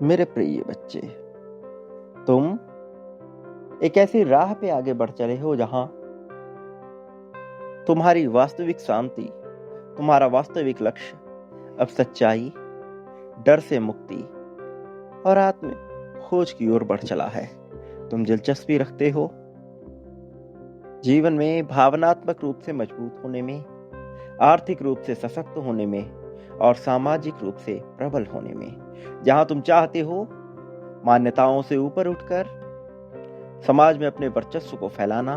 मेरे प्रिय बच्चे, तुम एक ऐसी राह पे आगे बढ़ चले हो जहां तुम्हारी वास्तविक शांति, तुम्हारा वास्तविक लक्ष्य अब सच्चाई, डर से मुक्ति और आत्म खोज की ओर बढ़ चला है। तुम दिलचस्पी रखते हो जीवन में भावनात्मक रूप से मजबूत होने में, आर्थिक रूप से सशक्त होने में और सामाजिक रूप से प्रबल होने में। जहां तुम चाहते हो मान्यताओं से ऊपर उठकर समाज में अपने वर्चस्व को फैलाना,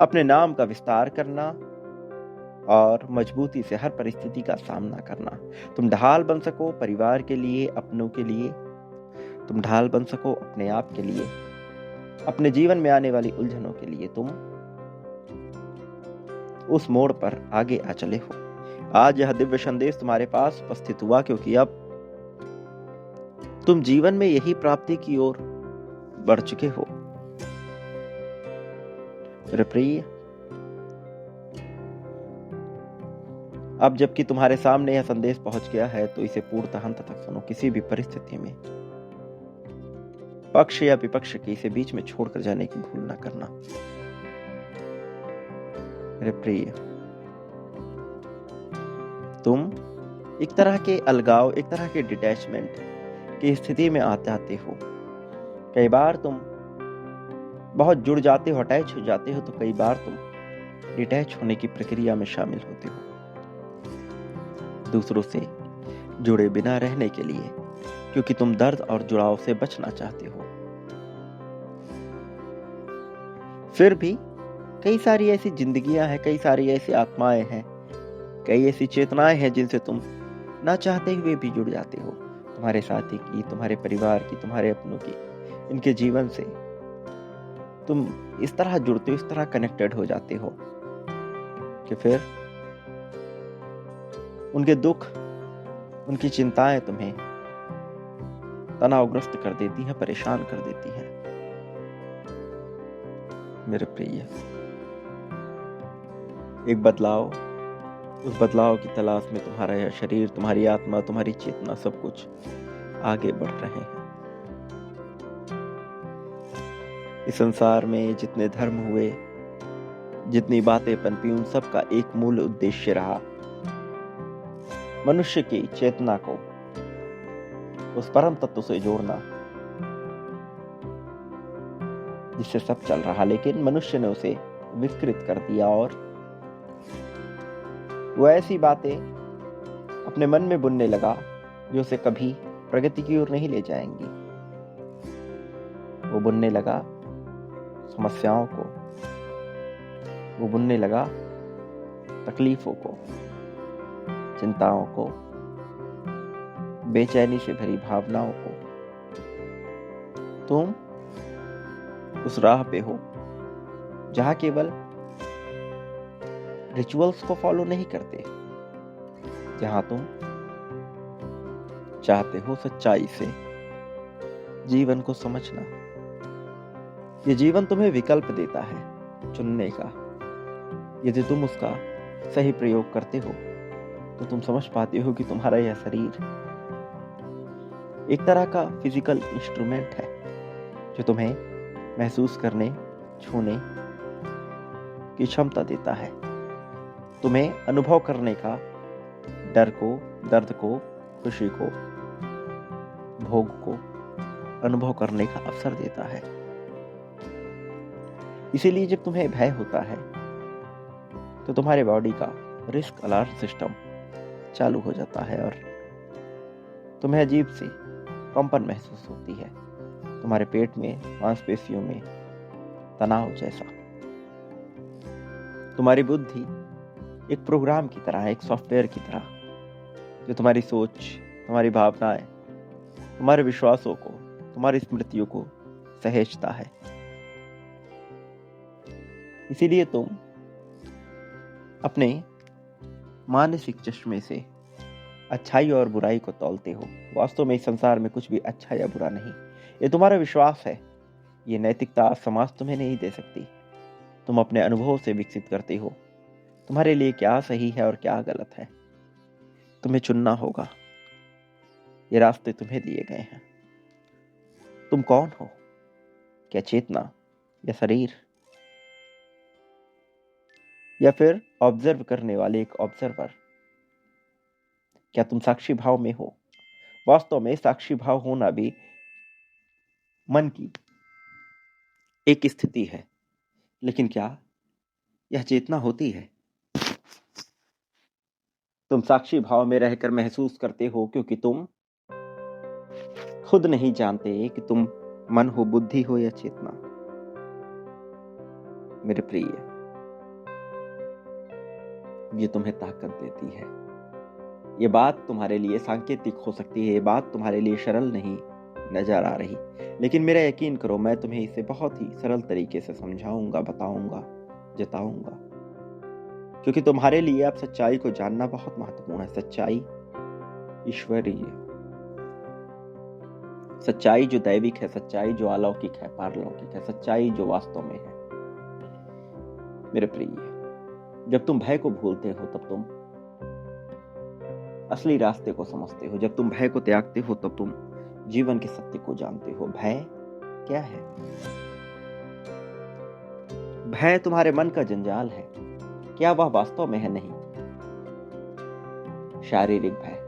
अपने नाम का विस्तार करना और मजबूती से हर परिस्थिति का सामना करना। तुम ढाल बन सको परिवार के लिए, अपनों के लिए। तुम ढाल बन सको अपने आप के लिए, अपने जीवन में आने वाली उलझनों के लिए। तुम उस मोड़ पर आगे आ चले हो। आज यह दिव्य संदेश तुम्हारे पास उपस्थित हुआ क्योंकि अब तुम जीवन में यही प्राप्ति की ओर बढ़ चुके हो। मेरे प्रिय, अब जबकि तुम्हारे सामने यह संदेश पहुंच गया है तो इसे पूर्णतः अंत तक सुनो। किसी भी परिस्थिति में पक्ष या विपक्ष के इसे बीच में छोड़कर जाने की भूल न करना। मेरे प्रिय, तुम एक तरह के अलगाव, एक तरह के डिटैचमेंट की स्थिति में आ जाते हो। कई बार तुम बहुत जुड़ जाते हो, अटैच हो जाते हो, तो कई बार तुम डिटैच होने की प्रक्रिया में शामिल होते हो दूसरों से जुड़े बिना रहने के लिए, क्योंकि तुम दर्द और जुड़ाव से बचना चाहते हो। फिर भी कई सारी ऐसी जिंदगियां हैं, कई सारी ऐसी आत्माएं हैं, कई ऐसी चेतनाएं हैं जिनसे तुम ना चाहते हुए भी जुड़ जाते हो। तुम्हारे साथी की, तुम्हारे परिवार की, तुम्हारे अपनों की, इनके जीवन से तुम इस तरह जुड़ते हो, इस तरह कनेक्टेड हो जाते हो कि फिर उनके दुख, उनकी चिंताएं तुम्हें तनावग्रस्त कर देती हैं, परेशान कर देती हैं। मेरे प्रिय, एक बदलाव, उस बदलाव की तलाश में तुम्हारा यह शरीर, तुम्हारी आत्मा, तुम्हारी चेतना, सब कुछ आगे बढ़ रहे हैं। इस संसार में जितने धर्म हुए, जितनी बातें पनपी, उन सब का एक मूल उद्देश्य रहा मनुष्य की चेतना को उस परम तत्व से जोड़ना जिससे सब चल रहा। लेकिन मनुष्य ने उसे विकृत कर दिया और वो ऐसी बातें अपने मन में बुनने लगा जो उसे कभी प्रगति की ओर नहीं ले जाएंगी। वो बुनने लगा समस्याओं को, वो बुनने लगा तकलीफों को, चिंताओं को, बेचैनी से भरी भावनाओं को। तुम उस राह पे हो जहां केवल रिचुअल्स को फॉलो नहीं करते, जहां तुम चाहते हो सच्चाई से जीवन को समझना। ये जीवन तुम्हें विकल्प देता है चुनने का। यदि तुम उसका सही प्रयोग करते हो तो तुम समझ पाते हो कि तुम्हारा यह शरीर एक तरह का फिजिकल इंस्ट्रूमेंट है जो तुम्हें महसूस करने, छूने की क्षमता देता है, तुम्हें अनुभव करने का, डर को, दर्द को, खुशी को, भोग को अनुभव करने का अवसर देता है। इसीलिए जब तुम्हें भय होता है तो तुम्हारे बॉडी का रिस्क अलार्म सिस्टम चालू हो जाता है और तुम्हें अजीब सी कंपन महसूस होती है, तुम्हारे पेट में, मांसपेशियों में तनाव जैसा। तुम्हारी बुद्धि एक प्रोग्राम की तरह है, एक सॉफ्टवेयर की तरह, जो तुम्हारी सोच, तुम्हारी भावनाएं, तुम्हारे विश्वासों को, तुम्हारी स्मृतियों को सहेजता है। इसीलिए तुम अपने मानसिक चश्मे से अच्छाई और बुराई को तौलते हो। वास्तव में इस संसार में कुछ भी अच्छा या बुरा नहीं, ये तुम्हारा विश्वास है। ये नैतिकता समाज तुम्हें नहीं दे सकती। तुम अपने अनुभव से विकसित करते हो तुम्हारे लिए क्या सही है और क्या गलत है। तुम्हें चुनना होगा। ये रास्ते तुम्हें दिए गए हैं। तुम कौन हो? क्या चेतना या शरीर, या फिर ऑब्जर्व करने वाले एक ऑब्जर्वर? क्या तुम साक्षी भाव में हो? वास्तव में साक्षी भाव होना भी मन की एक स्थिति है, लेकिन क्या यह चेतना होती है? तुम साक्षी भाव में रहकर महसूस करते हो क्योंकि तुम खुद नहीं जानते कि तुम मन हो, बुद्धि हो या चेतना। मेरे प्रिय, ये तुम्हें ताकत देती है। ये बात तुम्हारे लिए सांकेतिक हो सकती है, ये बात तुम्हारे लिए सरल नहीं नजर आ रही, लेकिन मेरा यकीन करो, मैं तुम्हें इसे बहुत ही सरल तरीके से समझाऊंगा, बताऊंगा, जताऊंगा, क्योंकि तुम्हारे लिए अब सच्चाई को जानना बहुत महत्वपूर्ण है। सच्चाई ईश्वरीय, सच्चाई जो दैविक है, सच्चाई जो अलौकिक है, पारलौकिक है, सच्चाई जो वास्तव में है। मेरे प्रिय, जब तुम भय को भूलते हो तब तुम असली रास्ते को समझते हो। जब तुम भय को त्यागते हो तब तुम जीवन के सत्य को जानते हो। भय क्या है? भय तुम्हारे मन का जंजाल है। क्या वह वास्तव में है? नहीं। शारीरिक भय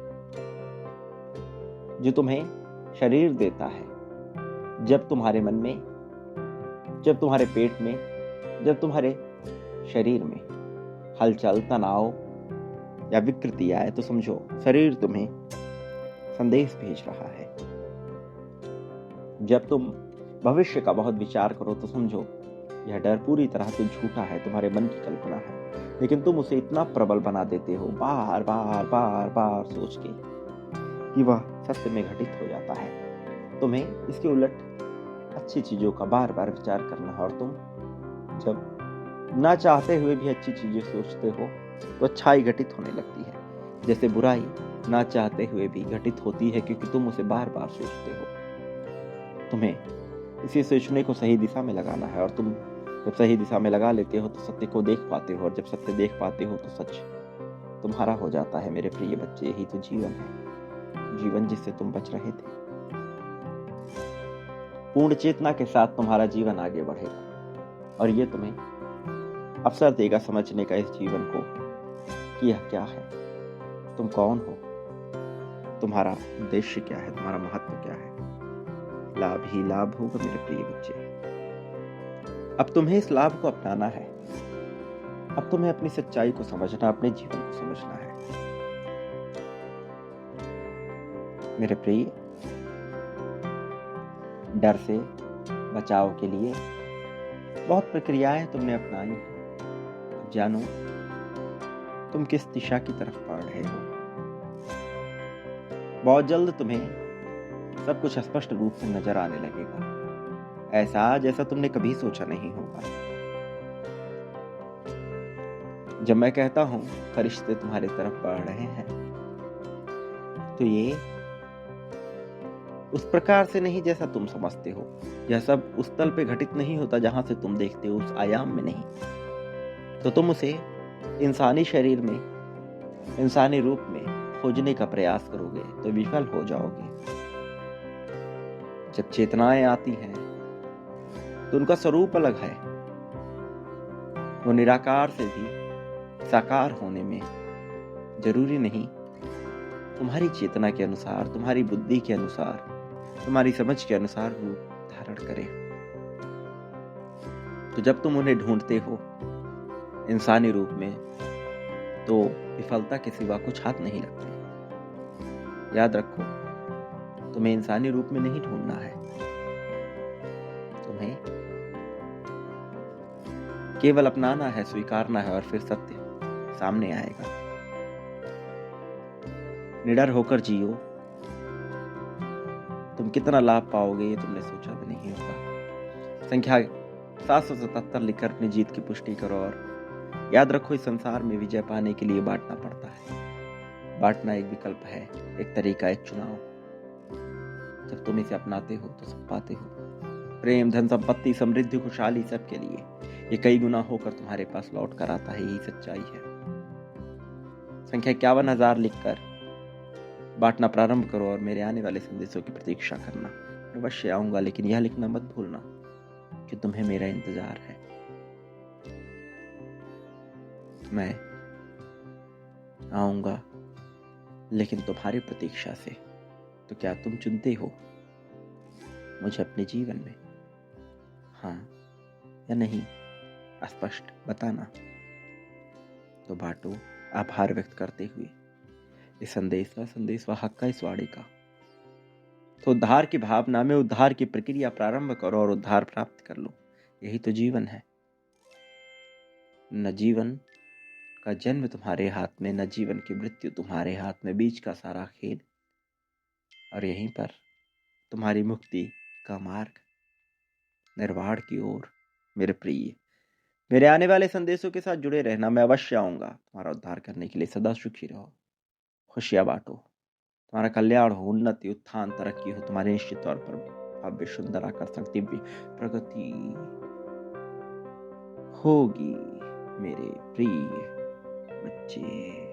जो तुम्हें शरीर देता है, जब तुम्हारे मन में, जब तुम्हारे पेट में, जब तुम्हारे शरीर में हलचल, तनाव या विकृति आए तो समझो शरीर तुम्हें संदेश भेज रहा है। जब तुम भविष्य का बहुत विचार करो तो समझो यह डर पूरी तरह से झूठा है, तुम्हारे मन की कल्पना है, लेकिन तुम उसे इतना प्रबल बना देते हो बार बार बार बार सोच के कि वह सत्य में घटित हो जाता है। तुम्हें इसके उलट अच्छी चीजों का बार बार विचार करना है, और तुम जब ना चाहते हुए भी अच्छी चीजें सोचते हो तो अच्छाई घटित होने लगती है। जैसे बुराई ना चाहते हुए भी घटित होती है क्योंकि तुम उसे बार बार सोचते हो। तुम्हें इसी सोचने को सही दिशा में लगाना है, और तुम जब सही दिशा में लगा लेते हो तो सत्य को देख पाते हो, और जब सत्य देख पाते हो तो सच तुम्हारा हो जाता है। मेरे प्रिय बच्चे, यही तो जीवन है, जीवन जिससे तुम बच रहे थे। पूर्ण चेतना के साथ तुम्हारा जीवन आगे बढ़ेगा, और ये तुम्हें अवसर देगा समझने का इस जीवन को कि यह क्या है, तुम कौन हो, तुम्हारा उद्देश्य क्या है, तुम्हारा महत्व क्या है। लाभ ही लाभ होगा मेरे प्रिय बच्चे। अब तुम्हें इस लाभ को अपनाना है। अब तुम्हें अपनी सच्चाई को समझना, अपने जीवन को समझना है। मेरे प्रिय, डर से बचाव के लिए बहुत प्रक्रियाएं तुमने अपनाई हैं। अब जानो तुम किस दिशा की तरफ बढ़ रहे हो। बहुत जल्द तुम्हें सब कुछ स्पष्ट रूप से नजर आने लगेगा, ऐसा जैसा तुमने कभी सोचा नहीं होगा। जब मैं कहता हूं फरिश्ते तुम्हारी तरफ बढ़ रहे हैं, तो ये उस प्रकार से नहीं जैसा तुम समझते हो। यह सब उस तल पे घटित नहीं होता जहां से तुम देखते हो, उस आयाम में नहीं। तो तुम उसे इंसानी शरीर में, इंसानी रूप में खोजने का प्रयास करोगे तो विफल हो जाओगे। जब चेतनाएं आती हैं तो उनका स्वरूप अलग है। वो निराकार से भी साकार होने में जरूरी नहीं तुम्हारी चेतना के अनुसार, तुम्हारी बुद्धि के अनुसार, तुम्हारी समझ के अनुसार रूप धारण करें। तो जब तुम उन्हें ढूंढते हो इंसानी रूप में, तो विफलता के सिवा कुछ हाथ नहीं लगते। याद रखो, तुम्हें इंसानी रूप में नहीं ढूंढना है, तुम्हें केवल अपनाना है, स्वीकारना है, और फिर सत्य सामने आएगा। निडर होकर जियो। तुम कितना लाभ पाओगे ये तुमने सोचा भी नहीं होगा। संख्या 777 लिखकर अपनी जीत की पुष्टि करो, और याद रखो इस संसार में विजय पाने के लिए बांटना पड़ता है। बांटना एक विकल्प है, एक तरीका, एक चुनाव। जब तुम इसे अपनाते हो तो सब पाते हो। प्रेम, धन, संपत्ति, समृद्धि, खुशहाली सबके लिए ये कई गुना होकर तुम्हारे पास लौट कर आता है। यही सच्चाई है। संख्या 51,000 लिखकर बांटना प्रारंभ करो और मेरे आने वाले संदेशों की प्रतीक्षा करना। मैं अवश्य आऊंगा, लेकिन यह लिखना मत भूलना कि तुम्हें मेरा इंतजार है। मैं आऊंगा, लेकिन तुम्हारी प्रतीक्षा से। तो क्या तुम चुनते हो मुझे अपने जीवन में, हाँ या नहीं? स्पष्ट बताना। तो बांटो आभार व्यक्त करते हुए इस संदेश व हक का, इस वाणी का। तो उद्धार की भावना में उद्धार की प्रक्रिया प्रारंभ करो और उद्धार प्राप्त कर लो। यही तो जीवन है। न जीवन का जन्म तुम्हारे हाथ में, न जीवन की मृत्यु तुम्हारे हाथ में, बीच का सारा खेल। और यहीं पर तुम्हारी मुक्ति का मार्ग निर्वाण की ओर। मेरे प्रिय, मेरे आने वाले संदेशों के साथ जुड़े रहना। मैं अवश्य आऊंगा तुम्हारा उद्धार करने के लिए। सदा सुखी रहो, खुशियां बांटो, तुम्हारा कल्याण हो, उन्नति, उत्थान, तरक्की हो। तुम्हारे निश्चित तौर पर भव्य, सुंदर, आकर्षक, दिव्य प्रगति होगी मेरे प्रिय बच्चे।